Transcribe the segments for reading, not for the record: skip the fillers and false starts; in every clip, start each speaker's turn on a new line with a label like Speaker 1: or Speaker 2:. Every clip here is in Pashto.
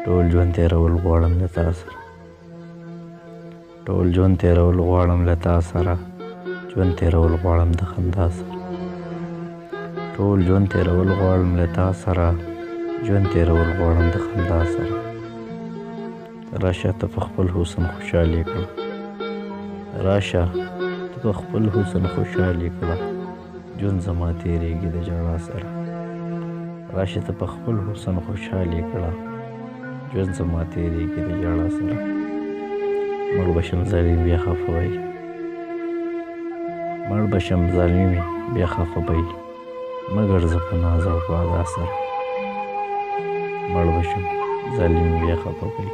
Speaker 1: ټول ژوند تېرول غواړم له تا سره ټول ژوند تېرول غواړم له تا سره ژوند تېرول غواړم د خندا سره ټول ژوند تېرول غواړم له تا سره ژوند تېرول غواړم د خندا سره راشه ته په خپل حسن خوشحالي کړه راشه ته په خپل حسن خوشحالي کړه ژوند زما تېرېږي د ژړا سره راشه ته په خپل حسن خوشحالي کړه ژوند زما تېرېږي د ژړا سره مړ به شم ظالم بیا خفه وی مړ به شم ظالمې بیا خفه به یې مه ګرځه په ناز او په ادا سره مړ به شم ظالم بیا خفه به یې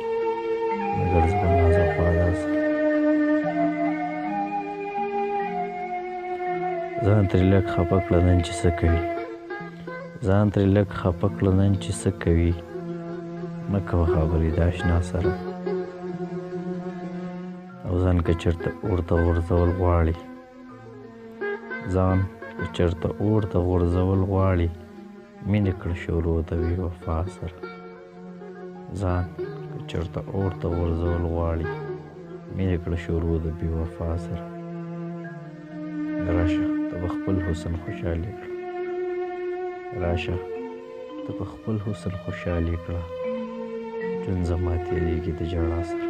Speaker 1: مه ګرځه په ناز او په ادا سره ځان ترې لږ خفه کړه نن چې څه کوي ځان ترې لږ خفه کړه نن چې څه کوي مه کوه خبرې د اشنا سره او ځان که چېرته اور ته غورځول غواړي ځان که چېرته اور ته غورځول غواړي مینې کړه شروع د بې وفا سره ځان که چېرته اور ته غورځول غواړي مینې کړه شروع د بې وفا سره راشه ته په خپل حسن خوشحالي کړه راشه ته په خپل حسن خوشحالي کړه ژوند زما تېرېږي د ژړا سره